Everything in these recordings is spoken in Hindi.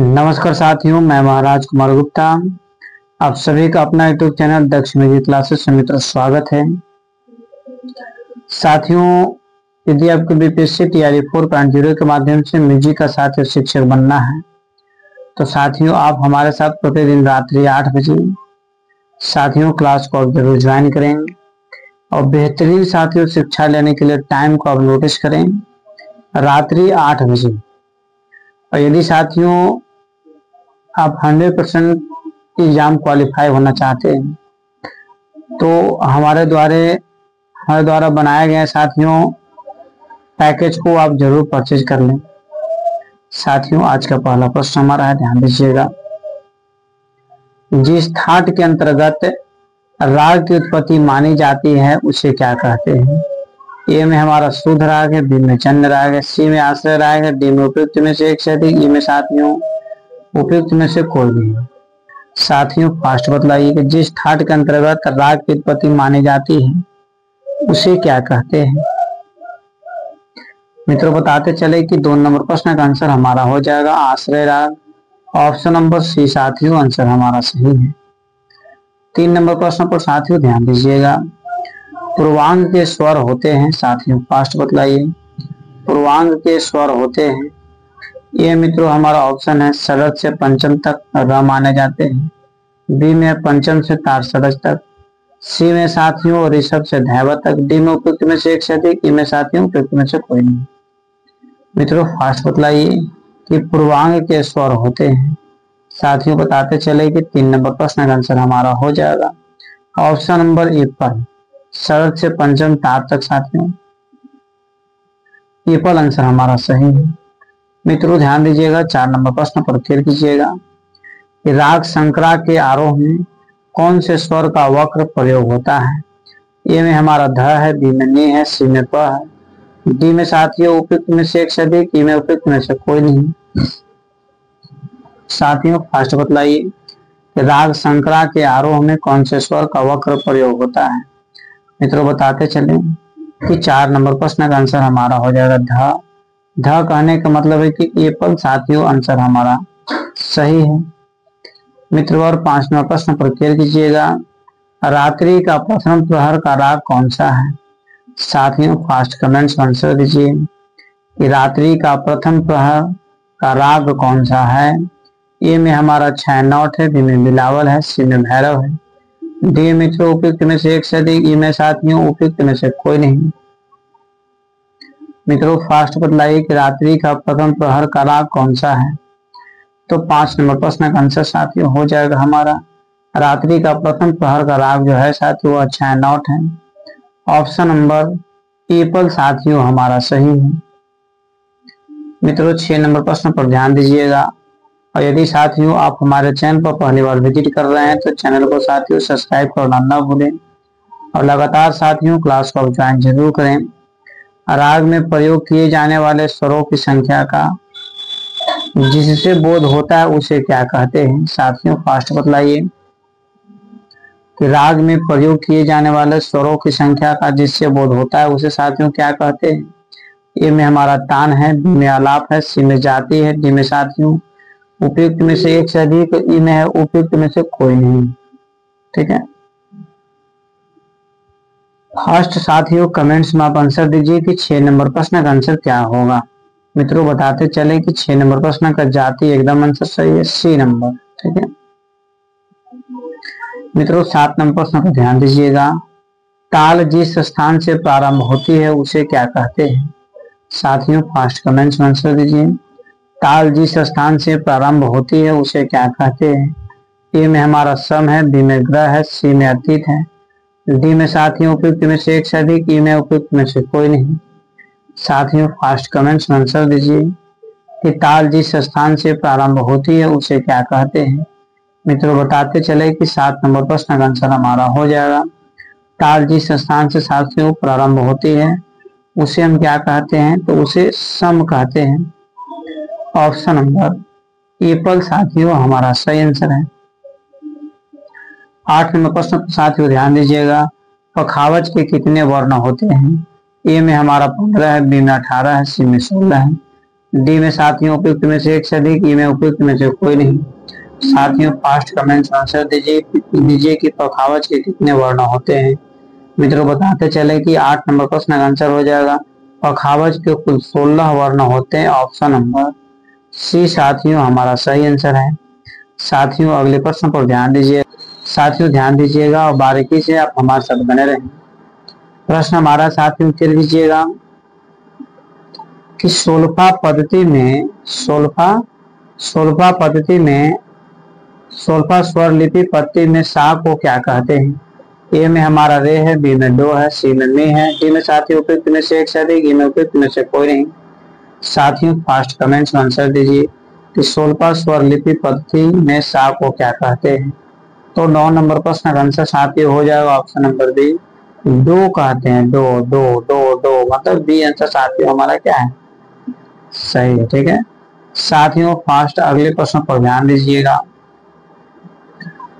नमस्कार साथियों, मैं महाराज कुमार गुप्ता। आप सभी का अपना यूट्यूब चैनल दक्ष म्यूजिक क्लासेस में मित्र स्वागत है। साथियों, यदि आपको बीपीएससी तैयारी 4.0 के माध्यम से म्यूजिक का साथी शिक्षक बनना है तो साथियों आप हमारे साथ प्रतिदिन रात्रि 8 बजे साथियों क्लास को आप जरूर ज्वाइन करें और बेहतरीन साथियों शिक्षा लेने के लिए टाइम को आप नोटिस करें, रात्रि 8 बजे। और यदि साथियों आप 100% एग्जाम क्वालिफाई होना चाहते हैं तो हमारे द्वारा बनाए गए साथियों पैकेज को आप जरूर परचेज कर लें। साथियों आज का पहला प्रश्न हमारा है, ध्यान दीजिएगा। जिस थाट के अंतर्गत राग की उत्पत्ति मानी जाती है उसे क्या कहते हैं? ए में हमारा शुद्ध राग है, बी में चंद्र राग है, सी में आश्रय राग है, डी में उपयुक्त में से एक से अधिक, ई में साथियों उपयुक्त में से कोई नहीं। साथियों फास्ट बतलाइए कि जिस थाट के अंतर्गत राग की उत्पत्ति मानी जाती है उसे क्या कहते हैं? मित्रों बताते चले कि 2 नंबर प्रश्न का आंसर हमारा हो जाएगा आश्रय राग। ऑप्शन नंबर सी साथियों आंसर हमारा सही है। 3 नंबर प्रश्न पर साथियों ध्यान दीजिएगा। पूर्वांग के स्वर होते हैं, साथियों फास्ट बतलाइए। पूर्वांग के स्वर होते हैं, ये मित्रों हमारा ऑप्शन है सरस से पंचम तक र माने जाते हैं, बी में पंचम से तार सरस तक, सी में साथियों ऋषभ से धैवत तक, डी में उपयुक्त में से एक से अधिक, ई में साथियों उपयुक्त में से कोई नहीं। मित्रों फास्ट बतलाइए कि पूर्वांग के स्वर होते हैं। साथियों बताते चले कि 3 नंबर प्रश्न का आंसर हमारा हो जाएगा ऑप्शन नंबर ए पर सरस से पंचम तार तक। साथियों ए पर आंसर हमारा सही है। मित्रों ध्यान दीजिएगा 4 नंबर प्रश्न पर फिर कीजिएगा कि राग संक्रा के आरोह में कौन से स्वर का वक्र प्रयोग होता है? ए में हमारा ध है, बी में नी है, सी में प है, डी में साथियों उपयुक्त में से एक से अधिक, ई में उपयुक्त में से कोई नहीं। साथियों फास्ट बतलाइए कि राग संक्रा के आरोह में कौन से स्वर का वक्र प्रयोग होता है? मित्रों बताते चले कि 4 नंबर प्रश्न का आंसर हमारा हो जाएगा ध। ध कहने का मतलब है कि ए पर साथियों आंसर हमारा सही है। मित्रों और 5 नंबर प्रश्न पर क्लियर कीजिएगा। रात्रि का प्रथम प्रहर का राग कौन सा है? साथियों फास्ट कमेंट्स आंसर दीजिए कि रात्रि का प्रथम प्रहर का राग कौन सा है। ए में हमारा छैनौट है, बी में बिलावल है, सी में भैरव है, डी मित्रों उपयुक्त में से एक से अधिक, ई में साथियों उपयुक्त में से कोई नहीं। मित्रों फास्ट बतलाइए कि रात्रि का प्रथम प्रहर का राग कौन सा है? तो 5 नंबर प्रश्न का आंसर साथियों हो जाएगा हमारा रात्रि का प्रथम प्रहर का राग जो है साथियों वो छैनौट है। ऑप्शन नंबर ए पर साथियों हमारा सही है। मित्रों 6 नंबर प्रश्न पर ध्यान दीजिएगा और यदि साथियों आप हमारे चैनल पर पहली बार विजिट कर रहे हैं तो चैनल को साथियों सब्सक्राइब करना ना भूलें और लगातार साथियों क्लास को ज्वाइन जरूर करें। राग में प्रयोग किए जाने वाले स्वरों की संख्या का जिससे बोध होता है उसे क्या कहते हैं? साथियों फास्ट बतलाइए कि राग में प्रयोग किए जाने वाले स्वरों की संख्या का जिससे बोध होता है उसे साथियों क्या कहते हैं? ए में हमारा तान है, बी में आलाप है, सी में जाति है, डी में साथियों उपयुक्त में से एक से अधिक, ई में है उपयुक्त में से कोई नहीं। ठीक है, फर्स्ट साथियों कमेंट्स में आप आंसर दीजिए कि 6 नंबर प्रश्न का आंसर क्या होगा। मित्रों बताते चले कि 6 नंबर प्रश्न का जाति एकदम आंसर सही है, सी नंबर। ठीक है मित्रों 7 नंबर प्रश्न पर ध्यान दीजिएगा। ताल जिस स्थान से प्रारंभ होती है उसे क्या कहते हैं? साथियों फास्ट कमेंट्स में आंसर दीजिए। ताल जिस स्थान से प्रारंभ होती है उसे क्या कहते हैं? ए में हमारा सम है, बी में ग्रह है, सी में अतीत है, डी में साथियों उपयुक्त में से एक से अधिक, ई में उपयुक्त में से कोई नहीं। साथियों फास्ट कमेंट्स में आंसर दीजिए कि ताल जिस स्थान से प्रारंभ होती है उसे क्या कहते हैं। मित्रों बताते चले कि 7 नंबर प्रश्न का आंसर हमारा हो जाएगा ताल जिस स्थान से साथियों प्रारंभ होती है उसे हम क्या कहते हैं? तो उसे सम कहते हैं। ऑप्शन नंबर ए पर साथियों हमारा सही आंसर है। 8 नंबर प्रश्न पर साथियों ध्यान दीजिएगा। पखावज के कितने वर्ण होते हैं? ए में हमारा 15 है, बी में 18 है, सी में 16 है, डी में साथियों उपयुक्त में से एक से अधिक, ई में उपयुक्त में से कोई नहीं। साथियों फास्ट कमेंट्स आंसर दीजिए कि पखावज के कितने वर्ण होते हैं। मित्रों बताते चले कि 8 नंबर प्रश्न का आंसर हो जाएगा पखावज के कुल 16 वर्ण होते हैं, ऑप्शन नंबर सी साथियों हमारा सही आंसर है। साथियों अगले प्रश्न पर ध्यान दीजिए। साथियों ध्यान दीजिएगा और बारीकी से आप हमारे साथ बने रहें। प्रश्न हमारा साथियों कर लीजिएगा कि सोल्फा पद्धति में सोल्फा स्वर लिपि पद्धति में सा को क्या कहते हैं। ए में हमारा रे है, बी में डो है, सी में मी है, डी में साथियों उपयुक्त में से एक से अधिक, ई में उपयुक्त में से कोई नहीं। साथियों फास्ट कमेंट्स में आंसर दीजिए कि सोल्फा स्वर लिपि पद्धति में सा को क्या कहते हैं। तो 9 नंबर प्रश्न का आंसर साथियों हो जाएगा ऑप्शन नंबर बी, डो कहते हैं। डो डो डो डो मतलब बी आंसर साथियों हमारा क्या है, सही है। ठीक है साथियों फास्ट अगले प्रश्न पर ध्यान दीजिएगा।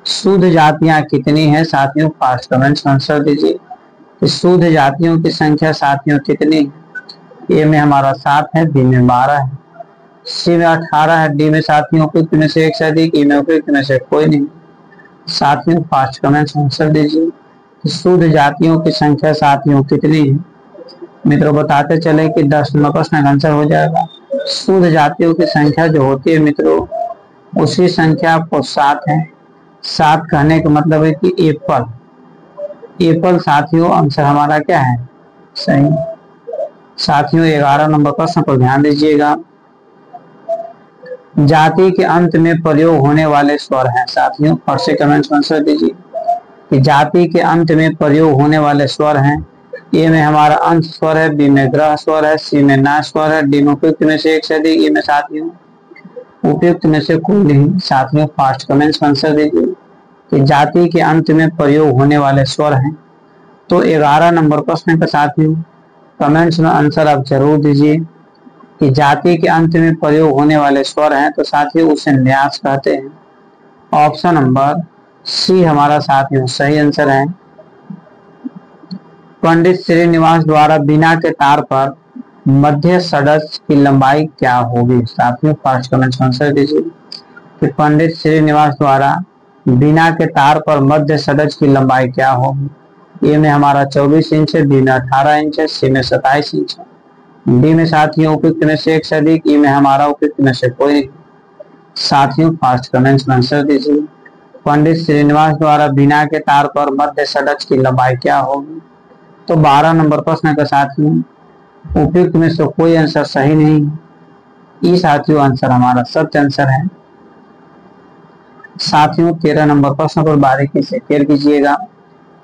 शुद्ध जातियां कितनी है। साथियों फास्ट कमेंट्स आंसर दीजिए कि शुद्ध जातियों की संख्या साथियों कितनी है। ए में हमारा 7 है, बी में 12 है, सी में 18 है, डी में साथियों उपयुक्त में से एक से अधिक, ई में उपयुक्त में से कोई नहीं। साथियों फास्ट कमेंट्स आंसर दीजिए कि शुद्ध जातियों की संख्या साथियों कितनी है। मित्रों बताते चले कि 10 नंबर प्रश्न का आंसर हो जाएगा शुद्ध जातियों की संख्या जो होती है मित्रों उसी संख्या को 7 है। 7 कहने का मतलब है कि एप्पल साथियों आंसर हमारा क्या है, सही। साथियों 11 नंबर प्रश्न पर ध्यान दीजिएगा। जाति के अंत में प्रयोग होने वाले स्वर हैं। साथियों फर्स्ट से कमेंट्स आंसर दीजिए कि जाति के अंत में प्रयोग होने वाले स्वर हैं। ए में हमारा अंश स्वर है, बी में ग्रह स्वर है, सी में ना स्वर है, डी में उपयुक्त में से एक से अधिक, ई में साथियों उपयुक्त में से कोई नहीं। साथियों फास्ट कमेंट्स आंसर दीजिए कि जाति के अंत में प्रयोग होने वाले स्वर हैं। तो 11 नंबर प्रश्न का साथियों कमेंट्स में आंसर आप जरूर दीजिए कि जाति के अंत में प्रयोग होने वाले स्वर हैं तो साथियों उसे न्यास कहते हैं। ऑप्शन नंबर सी हमारा साथियों सही आंसर है। पंडित श्रीनिवास द्वारा बिना के तार पर मध्य षड्ज की लंबाई क्या होगी। साथियों फास्ट कमेंट्स आंसर दीजिए कि पंडित श्रीनिवास द्वारा बिना के तार पर मध्य षड्ज की लंबाई क्या होगी। ए में हमारा 24 इंच है, बी में 18 इंच है, सी में 27 इंच है, डी में साथियों उपयुक्त में से एक से अधिक, ई में हमारा उपयुक्त में से कोई नहीं। साथियों फास्ट कमेंट्स में आंसर दीजिए पंडित श्रीनिवास द्वारा बिना के तार पर मध्य षड्ज की लंबाई क्या होगी। तो 12 नंबर प्रश्न का साथियों उपयुक्त में से कोई आंसर सही नहीं। ई साथियों आंसर हमारा सत्य आंसर है। साथियों 13 नंबर प्रश्न पर बारीकी से केयर कीजिएगा।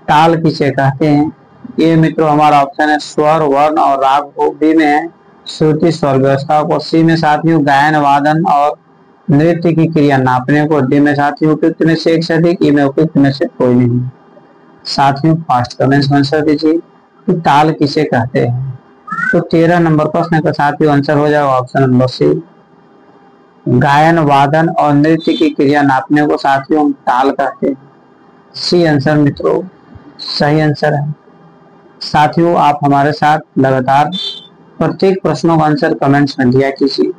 ताल किसे कहते हैं। ये मित्रों हमारा ऑप्शन है स्वर वर्ण और राग को, बी में है श्रुति स्वर व्यवस्था को, सी में साथियों गायन वादन और नृत्य की क्रिया नापने को, डी में साथियों उपयुक्त में से एक से अधिक, ई में उपयुक्त में से कोई नहीं। साथियों फास्ट कमेंट्स में आंसर दीजिए कि ताल किसे कहते हैं। तो 13 नंबर प्रश्न का साथियों आंसर हो जाएगा ऑप्शन नंबर सी गायन वादन और नृत्य की क्रिया नापने को साथियों हम ताल कहते हैं। सी आंसर मित्रों सही आंसर है। साथियों आप हमारे साथ लगातार प्रत्येक प्रश्नों का आंसर कमेंट्स में दिया कीजिए।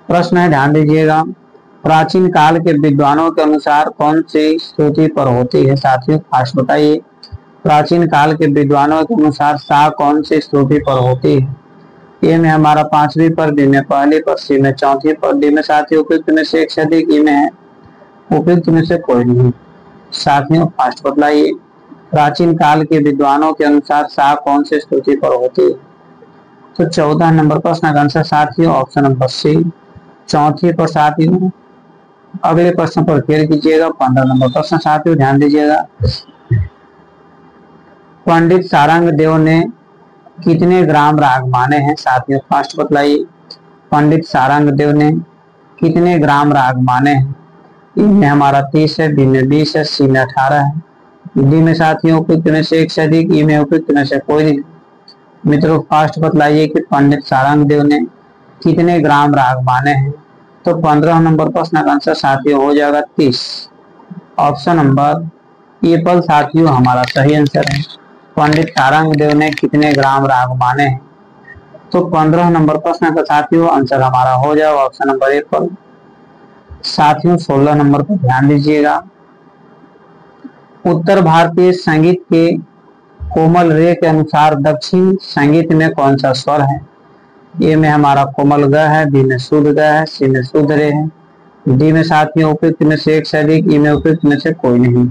प्रश्न है ध्यान दीजिएगा। प्राचीन काल के विद्वानों के अनुसार कौन सी श्रुति पर होती है। साथियों फास्ट बताइए प्राचीन काल के विद्वानों के अनुसार सा कौन सी श्रुति पर होती है। ए में हमारा 5वीं पर, बी में पहली पर, सी में 4थी पर, डी में साथियों उपयुक्त में से एक से अधिक, ई में है उपयुक्त में से कोई नहीं। साथियों फास्ट बतलाइए प्राचीन काल के विद्वानों के अनुसार सा कौन सी श्रुति पर होती है। तो 14 नंबर प्रश्न का आंसर साथियों ऑप्शन नंबर सी 4थी पर। साथियों अगले प्रश्न पर क्लियर कीजिएगा। 15 नंबर प्रश्न साथियों ध्यान दीजिएगा। पंडित सारंग देव ने कितने ग्राम राग माने हैं। साथियों फास्ट बतलाइए पंडित सारंग देव ने कितने ग्राम राग माने हैं। ए में हमारा 30 है, बी में 20 है, सी में 18 है, डी में साथियों उपयुक्त में से एक से अधिक, ई में उपयुक्त में से कोई नहीं। मित्रों फास्ट बतलाइए कि पंडित सारंग देव ने कितने ग्राम राग माने हैं। तो 15 नंबर प्रश्न का आंसर साथियों हो जाएगा 30। ऑप्शन नंबर एप्पल साथियों हमारा सही आंसर है। पंडित सारंग देव ने कितने ग्राम राग माने हैं। तो 15 नंबर प्रश्न का साथियों आंसर हमारा हो जाएगा ऑप्शन नंबर 1 पर। साथियों 16 नंबर पर ध्यान दीजिएगा, उत्तर भारतीय संगीत के कोमल रे के अनुसार दक्षिण संगीत में कौन सा स्वर है? ए में हमारा कोमल ग है, बी में शुद्ध ग है, सी में शुद्ध रे है, डी में साथियों उपयुक्त में से एक से अधिक, ई में उपयुक्त में से कोई नहीं।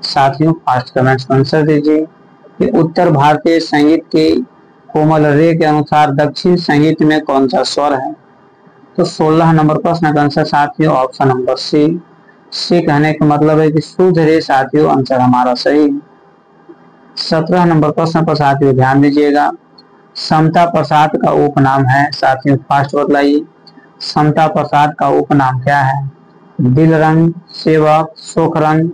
साथियों फास्ट कमेंट्स में आंसर दीजिए कि उत्तर भारतीय संगीत के कोमल रे के अनुसार दक्षिण संगीत में कौन सा स्वर है? तो 16 नंबर प्रश्न का आंसर साथियों ऑप्शन नंबर सी। सी कहने का मतलब है कि शुद्ध रे साथियों आंसर हमारा सही है। 17 नंबर प्रश्न पर साथियों ध्यान दीजिएगा, समता प्रसाद का उपनाम है, साथियों फास्ट बतलाइए समता प्रसाद का उपनाम क्या है? दिल रंग, सेवक, सुख रंग,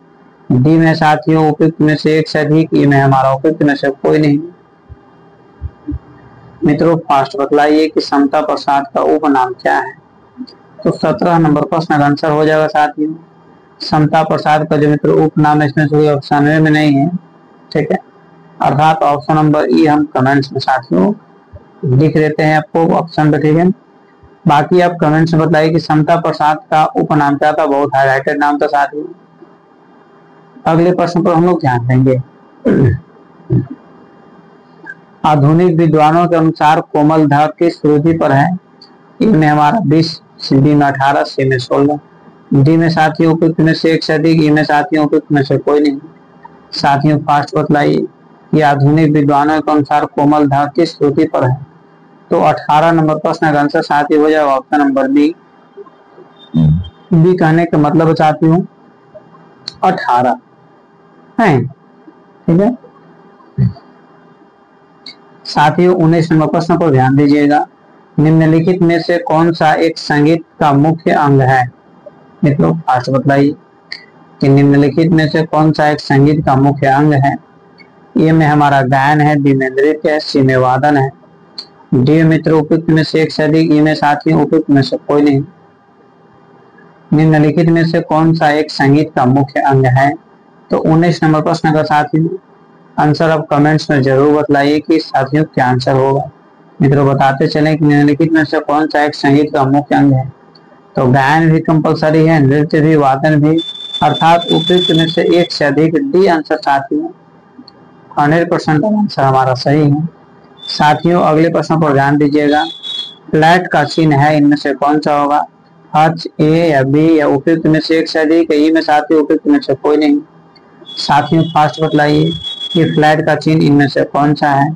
डी में साथियों उपयुक्त में से एक से अधिक, ई में हमारा उपयुक्त में से कोई नहीं। मित्रों फास्ट बतलाइए कि समता प्रसाद का उपनाम क्या है? तो 17 नंबर प्रश्न का आंसर हो जाएगा साथियों समता प्रसाद का जो मित्रों उपनाम है इसमें कोई ऑप्शन में नहीं है, ठीक है, अर्थात ऑप्शन नंबर ई हम कमेंट्स में साथियों लिख देते हैं आपको ऑप्शन पे, ठीक है। बाकी आप कमेंट्स में बताइए कि समता प्रसाद का उपनाम क्या था, बहुत हाईलाइटेड नाम था साथियों। अगले प्रश्न पर हम लोग ध्यान देंगे, आधुनिक विद्वानों के अनुसार कोमल ध किस श्रुति पर है? इनमें हमारा 20, डी में 18, सी में 16, डी में साथियों उपयुक्त में से एक से अधिक, ई में साथियों उपयुक्त में से कोई नहीं। साथियों फास्ट बतलाइए कि आधुनिक विद्वानों के अनुसार कोमल ध किस श्रुति पर है? तो 18 नंबर प्रश्न का आंसर साथियों हो जाएगा ऑप्शन नंबर बी। बी कहने का मतलब साथियों 18 है, ठीक है। साथियों 19 नंबर प्रश्न पर ध्यान दीजिएगा, निम्नलिखित में से कौन सा एक संगीत का मुख्य अंग है? मित्रों फास्ट बतलाइए कि निम्नलिखित में से कौन सा एक संगीत का मुख्य अंग है? ए में हमारा गायन है, बी में नृत्य है, सी में वादन है, डी मित्रों उपयुक्त में से एक से अधिक, ई में साथियों उपयुक्त में से कोई नहीं। निम्नलिखित में से कौन सा एक संगीत का मुख्य अंग है? तो 19 नंबर प्रश्न का साथियों आंसर आप कमेंट्स में जरूर बतलाइए कि साथियों क्या आंसर होगा। मित्रों बताते चले कि निम्नलिखित में से कौन सा एक संगीत का मुख्य अंग है? तो गायन भी कंपलसरी है, नृत्य भी, वादन भी, अर्थात उपयुक्त में से एक से अधिक, डी आंसर साथियों 100% आंसर हमारा सही है। साथियों अगले प्रश्न पर ध्यान दीजिएगा, फ्लैट का चिन्ह है इनमें से कौन सा होगा? एच, ए या बी या उपयुक्त में से एक से अधिक, ई में साथियों उपयुक्त में से कोई नहीं। साथियों फास्ट बतलाइए कि फ्लैट का चिन्ह इनमें से कौन सा है?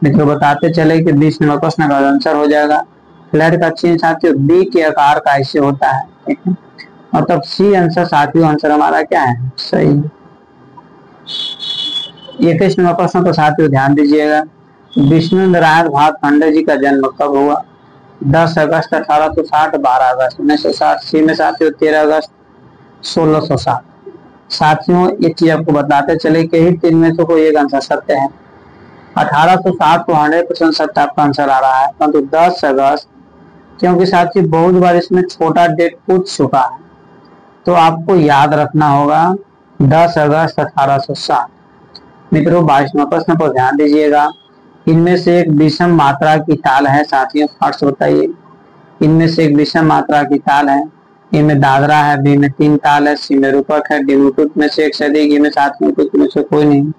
मित्रों बताते चले कि 20 नंबर प्रश्न का आंसर हो जाएगा फ्लैट का चिन्ह साथियों बी के आकार का ऐसे होता है, ठीक है, मतलब सी आंसर साथियों आंसर हमारा क्या है सही। 21 नंबर प्रश्न पर साथियों ध्यान दीजिएगा, विष्णु नारायण भातखंडे जी का जन्म कब हुआ? 10 अगस्त 1860, 12 अगस्त 1960, सी में साथियों 13 अगस्त 1660। साथियों एक चीज आपको बताते चले कि ही तीन में से कोई एक आंसर सत्य है। 1860 को 100% सत्य आपका आंसर आ रहा है, परंतु 10 अगस्त क्योंकि साथियों बहुत बार इसमें छोटा डेट पूछ चुका है तो आपको याद रखना होगा 10 अगस्त 1860। मित्रों 22वां प्रश्न पर ध्यान दीजिएगा, इनमें से एक विषम मात्रा की ताल है, साथियों फास्ट बताइए इनमें से एक विषम मात्रा की ताल है। ए में दादरा है, बी में 3 ताल है, सी में रूपक है, डी उपयुक्त में से एक से अधिक, ई में साथियों उपयुक्त में से कोई नहीं।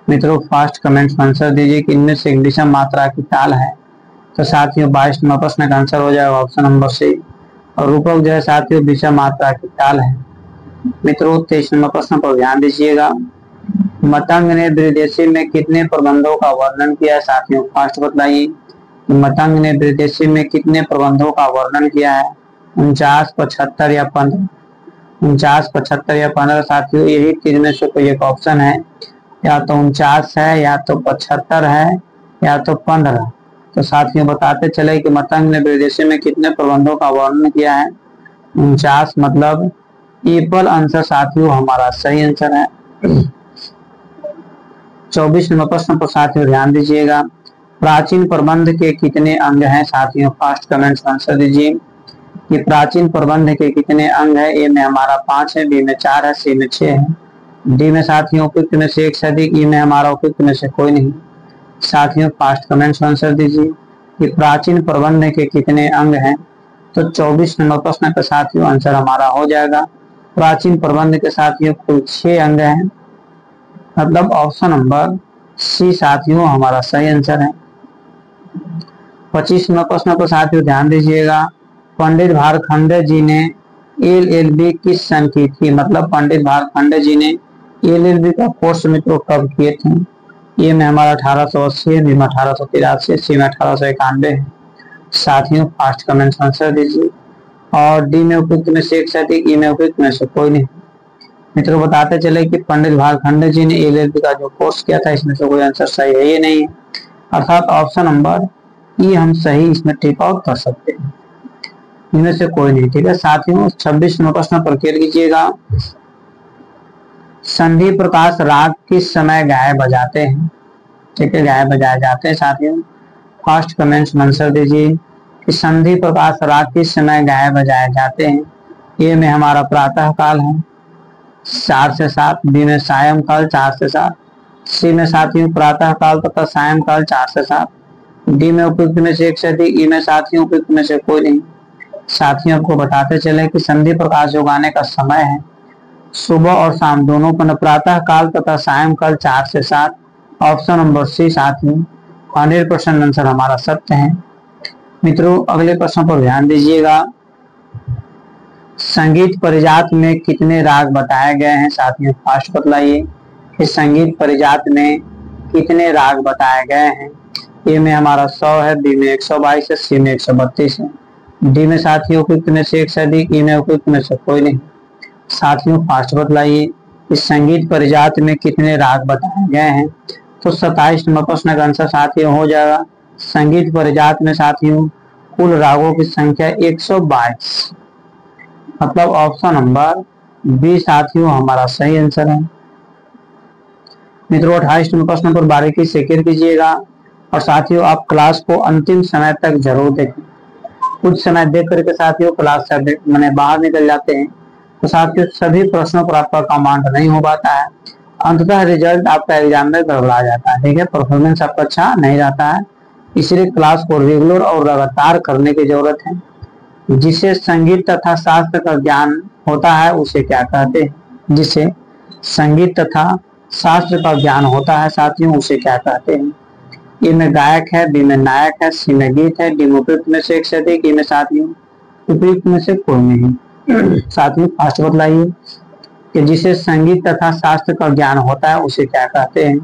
मित्रों फास्ट कमेंट्स में आंसर दीजिए कि इनमें से एक विषम मात्रा की ताल है। तो साथियों 22वां प्रश्न का आंसर हो जाएगा ऑप्शन नंबर सी, और रूपक जो है साथियों विषम मात्रा की ताल है। मित्रों 23 नंबर प्रश्न पर ध्यान दीजिएगा, मतंग ने विदेशी में कितने प्रबंधों का वर्णन किया है? साथियों फास्ट बतलाइए मतंग ने विदेशी में कितने प्रबंधों का वर्णन किया है? 49, 75 या 15? 49, 75 या 15 साथियों यही तीन में से कोई एक ऑप्शन है, या तो 49 है, या तो 75 है, या तो 15। तो साथियों बताते चले कि मतंग ने विदेशी में कितने प्रबंधों का वर्णन किया है? 49 मतलब एप्पल आंसर साथियों हमारा सही आंसर है। 24 नंबर प्रश्न पर साथियों ध्यान दीजिएगा, प्राचीन प्रबंध के कितने अंग हैं? साथियों फास्ट कमेंट्स आंसर दीजिए कि प्राचीन प्रबंध के कितने अंग है। ए में हमारा 5 है, बी में 4 है, सी में 6 है, डी में साथियों उपयुक्त में से एक से अधिक, ई में हमारा उपयुक्त में से कोई नहीं। साथियों फास्ट कमेंट्स आंसर दीजिए कि प्राचीन प्रबंध के कितने अंग हैं। तो 24 नंबर प्रश्न का साथियों आंसर हमारा हो जाएगा प्राचीन प्रबंध के साथियों कुल 6 अंग हैं, मतलब ऑप्शन नंबर सी साथियों हमारा सही आंसर है। 25 नंबर प्रश्न को साथियों ध्यान दीजिएगा, पंडित भारखंडे जी ने LLB किस सन की थी, मतलब पंडित भारखंडे जी ने LLB का कोर्स मित्रों कब किए थे। ए में हमारा 1880, बी में 1883, सी में 1891 है। साथियों फास्ट कमेंट आंसर दीजिए और डी में उपयुक्त में से एक सही, ई में उपयुक्त में से कोई नहीं। मित्रों बताते चले कि पंडित भारखंडे जी ने LLB का जो कोर्स किया था इसमें से कोई आंसर सही है ये नहीं है, अर्थात ऑप्शन नंबर ई हम सही इसमें टिक आउट कर सकते हैं, इनमें से कोई नहीं। ठीक है साथियों 26 नंबर प्रश्न पर क्लियर कीजिएगा, संधि प्रकाश राग किस समय गाए बजाते हैं। ठीक है गाए बजाए जाते हैं साथियों, फास्ट कमेंट्स आंसर दीजिए कि संधि प्रकाश राग किस समय गाए बजाए जाते हैं। ए में हमारा प्रातः काल है 4 से 7, बी में सायं काल 4 से 7, सी में साथियों प्रातः काल तथा सायं काल 4 से 7, डी में उपयुक्त में से एक से अधिक, ई में साथियों उपयुक्त में से कोई नहीं। साथियों आपको बताते चले कि संधि प्रकाश उगाने का समय है सुबह और शाम दोनों पर, प्रातः काल तथा सायं काल 4 से 7, ऑप्शन नंबर सी साथियों 100% आंसर हमारा सत्य है। मित्रों अगले प्रश्न पर ध्यान दीजिएगा, संगीत परिजात में कितने राग बताए गए हैं। साथियों फास्ट बतलाइए कि संगीत परिजात में कितने राग बताए गए हैं। ए में हमारा 100 है, बी में 122 है, सी में 132 है, डी में साथियों उपयुक्त में से एक से अधिक, ई में उपयुक्त में से कोई नहीं। साथियों फास्ट बतलाइए कि संगीत परिजात में कितने राग बताए गए हैं। तो 27 नंबर प्रश्न का आंसर साथियों हो जाएगा संगीत परिजात में साथियों कुल रागों की संख्या 122, मतलब ऑप्शन नंबर बी साथियों हमारा सही आंसर है। मित्रों 28 नंबर प्रश्न पर बारीकी से क्लियर कीजिएगा और साथियों आप क्लास को अंतिम समय तक जरूर देखें, कुछ समय देख करके साथियों क्लास से मैंने बाहर निकल जाते हैं तो साथियों सभी प्रश्नों पर आपका कमांड नहीं हो पाता है, अंततः रिजल्ट आपका एग्जाम में गड़बड़ा जाता है। ठीक है परफॉर्मेंस आपका अच्छा नहीं रहता है, इसलिए क्लास को रेगुलर और लगातार करने की जरूरत है। जिसे संगीत तथा शास्त्र का ज्ञान होता है उसे क्या कहते हैं। जिसे संगीत तथा शास्त्र का ज्ञान होता है साथियों उसे क्या कहते हैं। ए में गायक है, बी में नायक है, सी में गीत है, डी में उपयुक्त में से एक से अधिक, ई में साथियों उपयुक्त में से कोई नहीं। साथियों फास्ट बतलाइए कि जिसे संगीत तथा शास्त्र का ज्ञान होता है उसे क्या कहते हैं।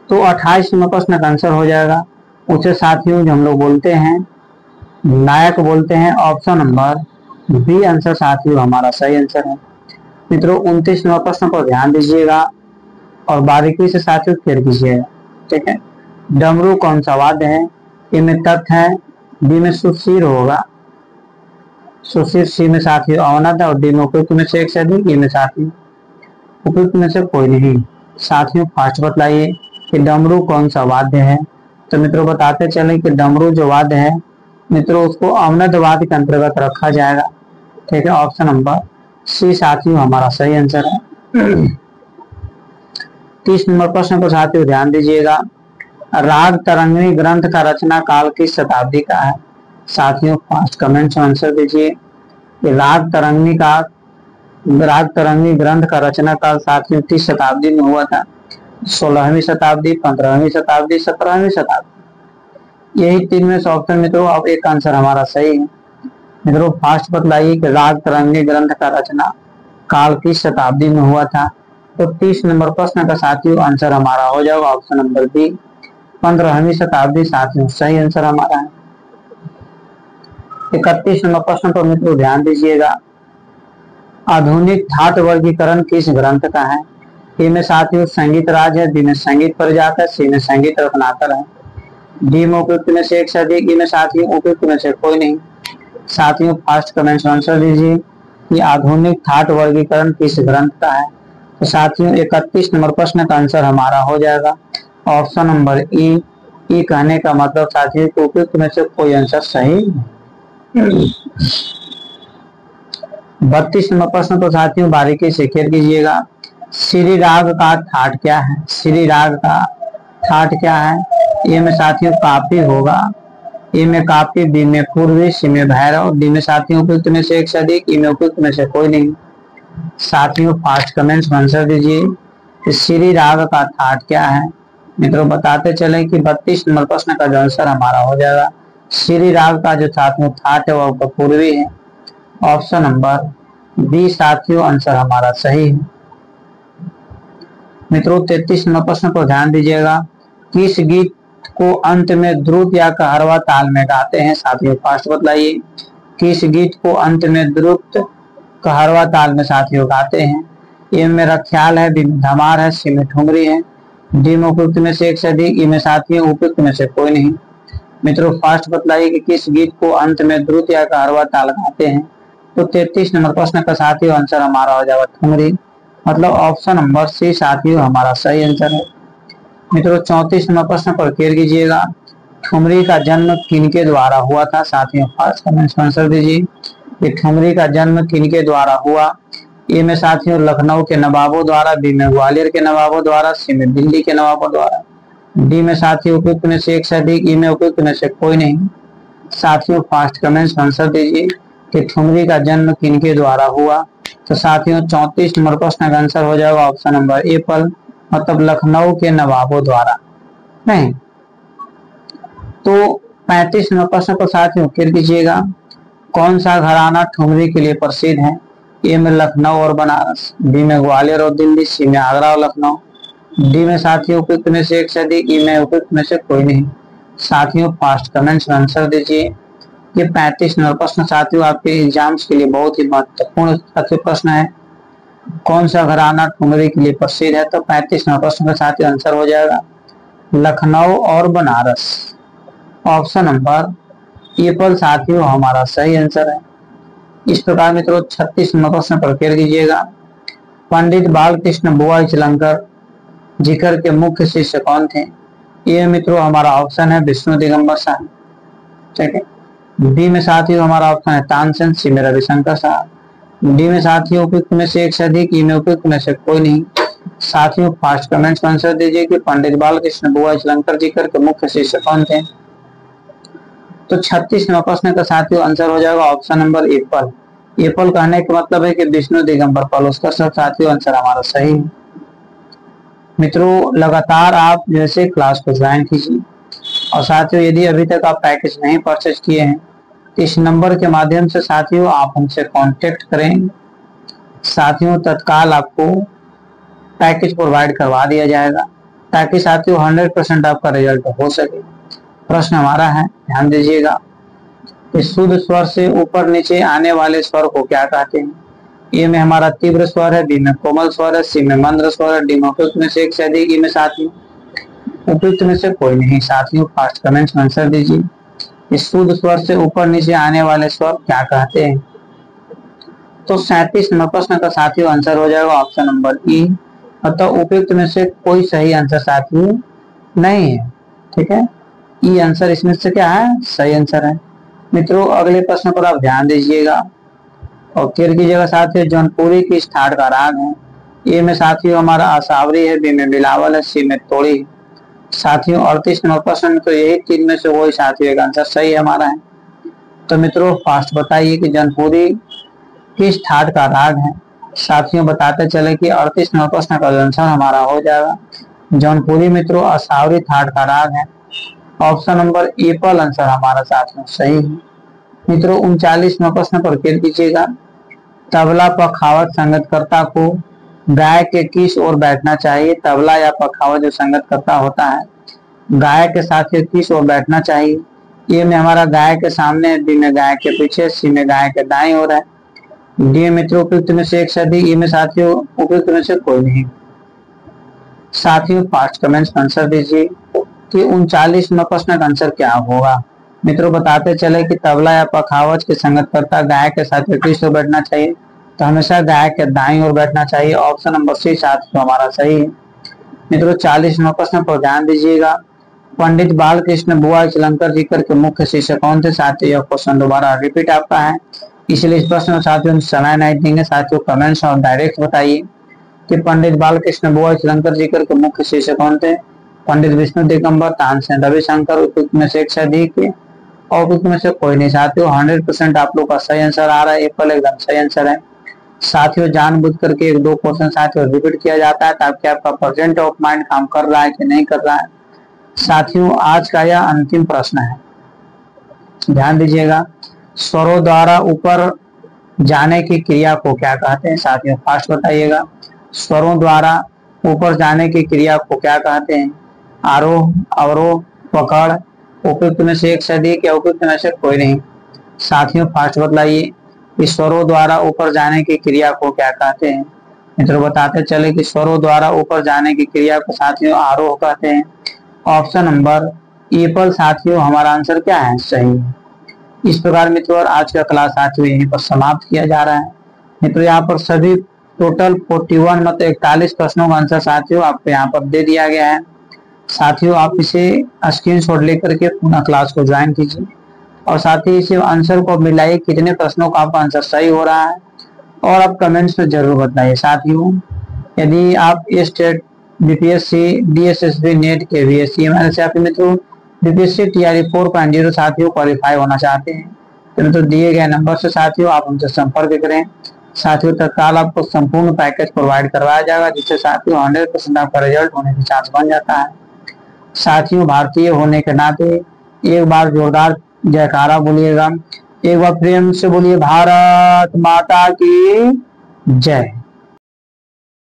तो 28 नंबर प्रश्न का आंसर हो जाएगा उसे साथियों जो हम लोग बोलते हैं नायक बोलते हैं, ऑप्शन नंबर बी आंसर साथियों हमारा सही आंसर है। मित्रों 29 नंबर प्रश्न पर ध्यान दीजिएगा और बारीकी से साथियों क्लियर कीजिएगा। ठीक है डमरू कौन सा वाद्य है। ए में तख्त है, बी में सुशीर होगा, सुशीर, सी में साथियों अवनत है और डी में उपयुक्त में से एक से अधिक, ई में साथियों उपयुक्त में से कोई नहीं। साथियों फास्ट बतलाइए कि डमरू कौन सा वाद्य है। तो मित्रों बताते चले कि डमरू जो वाद्य है मित्रों उसको अवनत वाद्य के अंतर्गत रखा जाएगा। ठीक है ऑप्शन नंबर सी साथियों हमारा सही आंसर है। 30 नंबर प्रश्न पर साथियों ध्यान दीजिएगा, राग तरंगिणी ग्रंथ का रचना काल किस शताब्दी का है। साथियों फास्ट कमेंट्स में आंसर दीजिए कि राग तरंगिणी ग्रंथ का रचना काल साथियों किस शताब्दी में हुआ था। 16वीं शताब्दी, 15वीं शताब्दी, 17वीं शताब्दी, यही 3 में से ऑप्शन मित्रों अब एक आंसर हमारा सही है। मित्रों फास्ट बतलाइए कि राग तरंगिणी ग्रंथ का रचना काल किस शताब्दी में हुआ था। तो 30 नंबर प्रश्न का साथियों आंसर हमारा हो जाएगा ऑप्शन नंबर बी 15वीं शताब्दी साथियों सही आंसर हमारा है। 31 नंबर प्रश्न पर मित्रों ध्यान दीजिएगा, आधुनिक ठाट वर्गीकरण किस ग्रंथ का है। ए में साथियों संगीत राज है, बी में संगीत परिजात है, सी में संगीत रत्नाकर है, डी में उपयुक्त में से एक से अधिक, ई में साथियों उपयुक्त में से कोई नहीं। साथियों फास्ट कमेंट्स आंसर दीजिए कि आधुनिक ठाट वर्गीकरण किस ग्रंथ का है। तो साथियों 31 नंबर प्रश्न का आंसर हमारा हो जाएगा ऑप्शन नंबर ई। ई कहने का मतलब साथियों को उपयुक्त में से कोई आंसर सही नहीं। 32 नंबर प्रश्न तो साथियों बारीकी से क्लियर कीजिएगा, श्री राग का ठाट क्या है। श्री राग का ठाट क्या है? ए में साथियों काफी होगा, ए में काफी, बी में पूर्वी, सी में भैरव, डी में साथियों उपयुक्त में से एक से अधिक, ई में उपयुक्त में से कोई नहीं। साथियों फास्ट कमेंट्स में आंसर दीजिए। श्री राग का ठाट क्या है? मित्रों बताते चले कि 32 नंबर प्रश्न का जो आंसर हमारा हो जाएगा श्री राग का जो साथियों ठाट है वह पूर्वी है। ऑप्शन नंबर बी साथियों आंसर हमारा सही है। मित्रों 33 नंबर प्रश्न को ध्यान दीजिएगा। किस गीत को अंत में द्रुत या कहरवा ताल में गाते हैं? साथियों फास्ट बतलाइए। किस गीत को अंत में द्रुत कहरवा ताल में साथियों गाते हैं? ए में मेरा ख्याल है, बी में धमार है, सी में ठुमरी है, डी में उपयुक्त में से एक से अधिक, ई में साथियों उपयुक्त में से कोई नहीं। मित्रों फास्ट बतलाइए कि किस गीत को अंत में द्रुत या कहरवा ताल गाते हैं? तो 33 नंबर प्रश्न का साथियों आंसर हमारा हो जाएगा ठुमरी, मतलब ऑप्शन नंबर सी साथियों हमारा सही आंसर है। मित्रों 34 नंबर प्रश्न पर क्लियर कीजिएगा। ठुमरी का जन्म किनके द्वारा हुआ था? साथियों फास्ट कमेंट्स में आंसर दीजिए कि ठुमरी का जन्म किनके द्वारा हुआ। ए में साथियों लखनऊ के नवाबों द्वारा, बी में ग्वालियर के नवाबों द्वारा, सी में दिल्ली के नवाबों द्वारा, डी में साथियों उपयुक्त में से एक से अधिक, ई में उपयुक्त में से कोई नहीं। साथियों फास्ट कमेंट्स में आंसर दीजिए कि ठुमरी का जन्म किनके द्वारा हुआ। तो साथियों 34 नंबर प्रश्न का आंसर हो जाएगा ऑप्शन नंबर ए पर, मतलब लखनऊ के नवाबों द्वारा नहीं। तो 35 नंबर प्रश्न को साथियों क्लियर कीजिएगा। कौन सा घराना ठुमरी के लिए प्रसिद्ध है? ए में लखनऊ और बनारस, बी में ग्वालियर और दिल्ली, सी में आगरा और लखनऊ, डी में साथियों उपयुक्त में से एक से अधिक, ई में उपयुक्त में से कोई नहीं। साथियों फास्ट कमेंट्स में आंसर दीजिए। ये 35 नंबर प्रश्न साथियों आपके एग्जाम्स के लिए बहुत ही महत्वपूर्ण साथियों प्रश्न है। कौन सा घराना ठुमरी के लिए प्रसिद्ध है? तो 35 नंबर प्रश्न का साथियों आंसर हो जाएगा लखनऊ और बनारस, ऑप्शन नंबर ए पर साथियों हमारा सही आंसर है। इस प्रकार मित्रों 36 नंबर प्रश्न पर क्लियर कीजिएगा। पंडित बालकृष्ण बुआ चलंकर जिकर के मुख्य शिष्य कौन थे? ये मित्रों हमारा ऑप्शन है विष्णु दिगंबर शाह, ठीक है। बी में साथियों हमारा ऑप्शन है तानसेन, सी में रविशंकर शाह, डी में साथियों उपयुक्त में से एक से अधिक, ई में उपयुक्त में से कोई नहीं। साथियों फास्ट कमेंट्स में आंसर दीजिए कि पंडित बालकृष्ण बुआ चलंकर जिकर के मुख्य शिष्य कौन थे। तो 36 नंबर प्रश्न का साथियों आंसर हो जाएगा ऑप्शन नंबर एप्पल। एप्पल कहने का मतलब है कि विष्णु दिगंबर पाल, उसका सब साथियों आंसर हमारा सही है। मित्रों लगातार आप जैसे क्लास को ज्वाइन कीजिए और साथियों यदि अभी तक आप पैकेज नहीं परचेज किए हैं तो इस नंबर के माध्यम से साथियों आप हमसे कांटेक्ट करें। साथियों तत्काल आपको पैकेज प्रोवाइड करवा दिया जाएगा ताकि साथियों 100% आपका रिजल्ट हो सके। प्रश्न हमारा है, ध्यान दीजिएगा, इस शुद्ध स्वर से ऊपर नीचे आने वाले स्वर को क्या कहते हैं? ए में हमारा तीव्र स्वर है, बी में कोमल स्वर है, सी में मंद्र स्वर है, डी में उपयुक्त में से एक से अधिक, ई में साथियों उपयुक्त में से कोई नहीं। साथियों फास्ट कमेंट्स में आंसर दीजिए। इस शुद्ध स्वर से ऊपर नीचे आने वाले स्वर क्या कहते हैं? तो 37 नंबर प्रश्न का साथियों आंसर हो जाएगा ऑप्शन नंबर ई, मतलब उपयुक्त में से कोई सही आंसर साथियों नहीं है, ठीक है। ई आंसर इसमें से क्या है? सही आंसर है। मित्रों अगले प्रश्न पर आप ध्यान दीजिएगा और क्लियर कीजिएगा। साथियों जौनपुरी की ठाट का राग है। ए में साथियों हमारा आसावरी है, बी में बिलावल है, सी में तोड़ी है। साथियों 38 नंबर प्रश्न तो यही तीन में से वही साथियों का आंसर सही हमारा है। तो मित्रों फास्ट बताइए कि जौनपुरी किस ठाट का राग है। साथियों बताते चले कि 38 नंबर प्रश्न का आंसर हमारा हो जाएगा जौनपुरी मित्रों आसावरी ठाट का राग है, ऑप्शन नंबर ए पर आंसर हमारा साथियों सही है। मित्रों 39 नंबर प्रश्न पर क्लियर कीजिएगा। तबला पखावज संगतकर्ता को गायक के किस ओर बैठना चाहिए? तबला या पखावज जो संगतकर्ता होता है गायक के साथ किस ओर बैठना चाहिए? ए में हमारा गायक के सामने है, बी में गायक के पीछे, सी में गायक के दाईं ओर है, डी मित्रों उपयुक्त में से एक से अधिक, ई में साथियों उपयुक्त में से कोई नहीं। साथियों फास्ट कमेंट्स में आंसर दीजिए कि 39 नंबर प्रश्न का आंसर क्या होगा। मित्रों बताते चले कि तबला या पखावज के संगतकर्ता गायक के साथ किस ओर बैठना चाहिए? तो हमेशा गायक के दाईं ओर बैठना चाहिए, ऑप्शन नंबर सी साथियों हमारा सही है। मित्रों 40 नंबर प्रश्न पर ध्यान दीजिएगा। पंडित बालकृष्ण बुआ चलंकर जिकर के मुख्य शिष्य कौन थे? साथियों यह क्वेश्चन दोबारा रिपीट आपका है, इसलिए इस प्रश्न में साथियों समय नहीं देंगे। साथियों कमेंट्स और डायरेक्ट बताइए कि पंडित बालकृष्ण बुआ चलंकर जिकर के मुख्य शिष्य कौन थे? पंडित विष्णु दिगंबर, तानसेन रविशंकर, उपयुक्त में से एक से अधिक है और उपयुक्त में से कोई नहीं। साथियों 100% आप लोग का सही आंसर आ रहा है, एप्पल एकदम सही आंसर है। साथियों जानबूझ करके एक दो क्वेश्चन साथियों रिपीट किया जाता है ताकि आपका प्रेजेंट ऑफ माइंड काम कर रहा है कि नहीं कर रहा है। साथियों आज का यह अंतिम प्रश्न है, ध्यान दीजिएगा। स्वरों द्वारा ऊपर जाने की क्रिया को क्या कहते हैं? साथियों फास्ट बताइएगा। स्वरों द्वारा ऊपर जाने की क्रिया को क्या कहते हैं? आरोह, अवरोह, पकड़, उपयुक्त में से एक से अधिक या उपयुक्त में से कोई नहीं। साथियों फास्ट बतलाइए, इस स्वरों द्वारा ऊपर जाने की क्रिया को क्या कहते हैं? मित्रों बताते चले कि स्वरों द्वारा ऊपर जाने की क्रिया को साथियों आरोह कहते हैं। ऑप्शन नंबर एप्पल साथियों हमारा आंसर क्या है? सही है। इस प्रकार मित्रों आज का क्लास साथियों यहीं पर समाप्त किया जा रहा है। मित्रों यहाँ पर सभी टोटल 41 मतलब 41 प्रश्नों का आंसर साथियों आपको यहाँ पर दे दिया गया है। साथियों आप इसे स्क्रीनशॉट लेकर के पुनः क्लास को ज्वाइन कीजिए और साथ ही इसे आंसर को मिलाइए कितने प्रश्नों का आपका आंसर सही हो रहा है और आप कमेंट्स में जरूर बताइए। साथियों यदि आप state BPSC, DSSB, NET, KVS, MLS या फिर मित्रों बीपीएससी टीआरई 4.0 साथियों क्वालिफाई होना चाहते हैं तो मित्रों दिए गए नंबर से साथियों आप उनसे संपर्क करें। साथियों तत्काल आपको संपूर्ण पैकेज प्रोवाइड करवाया जाएगा जिससे साथियों 100% आपका रिजल्ट होने की चांस बन जाता है। साथियों भारतीय होने के नाते एक बार जोरदार जयकारा बोलिएगा, एक बार प्रेम से बोलिए भारत माता की जय।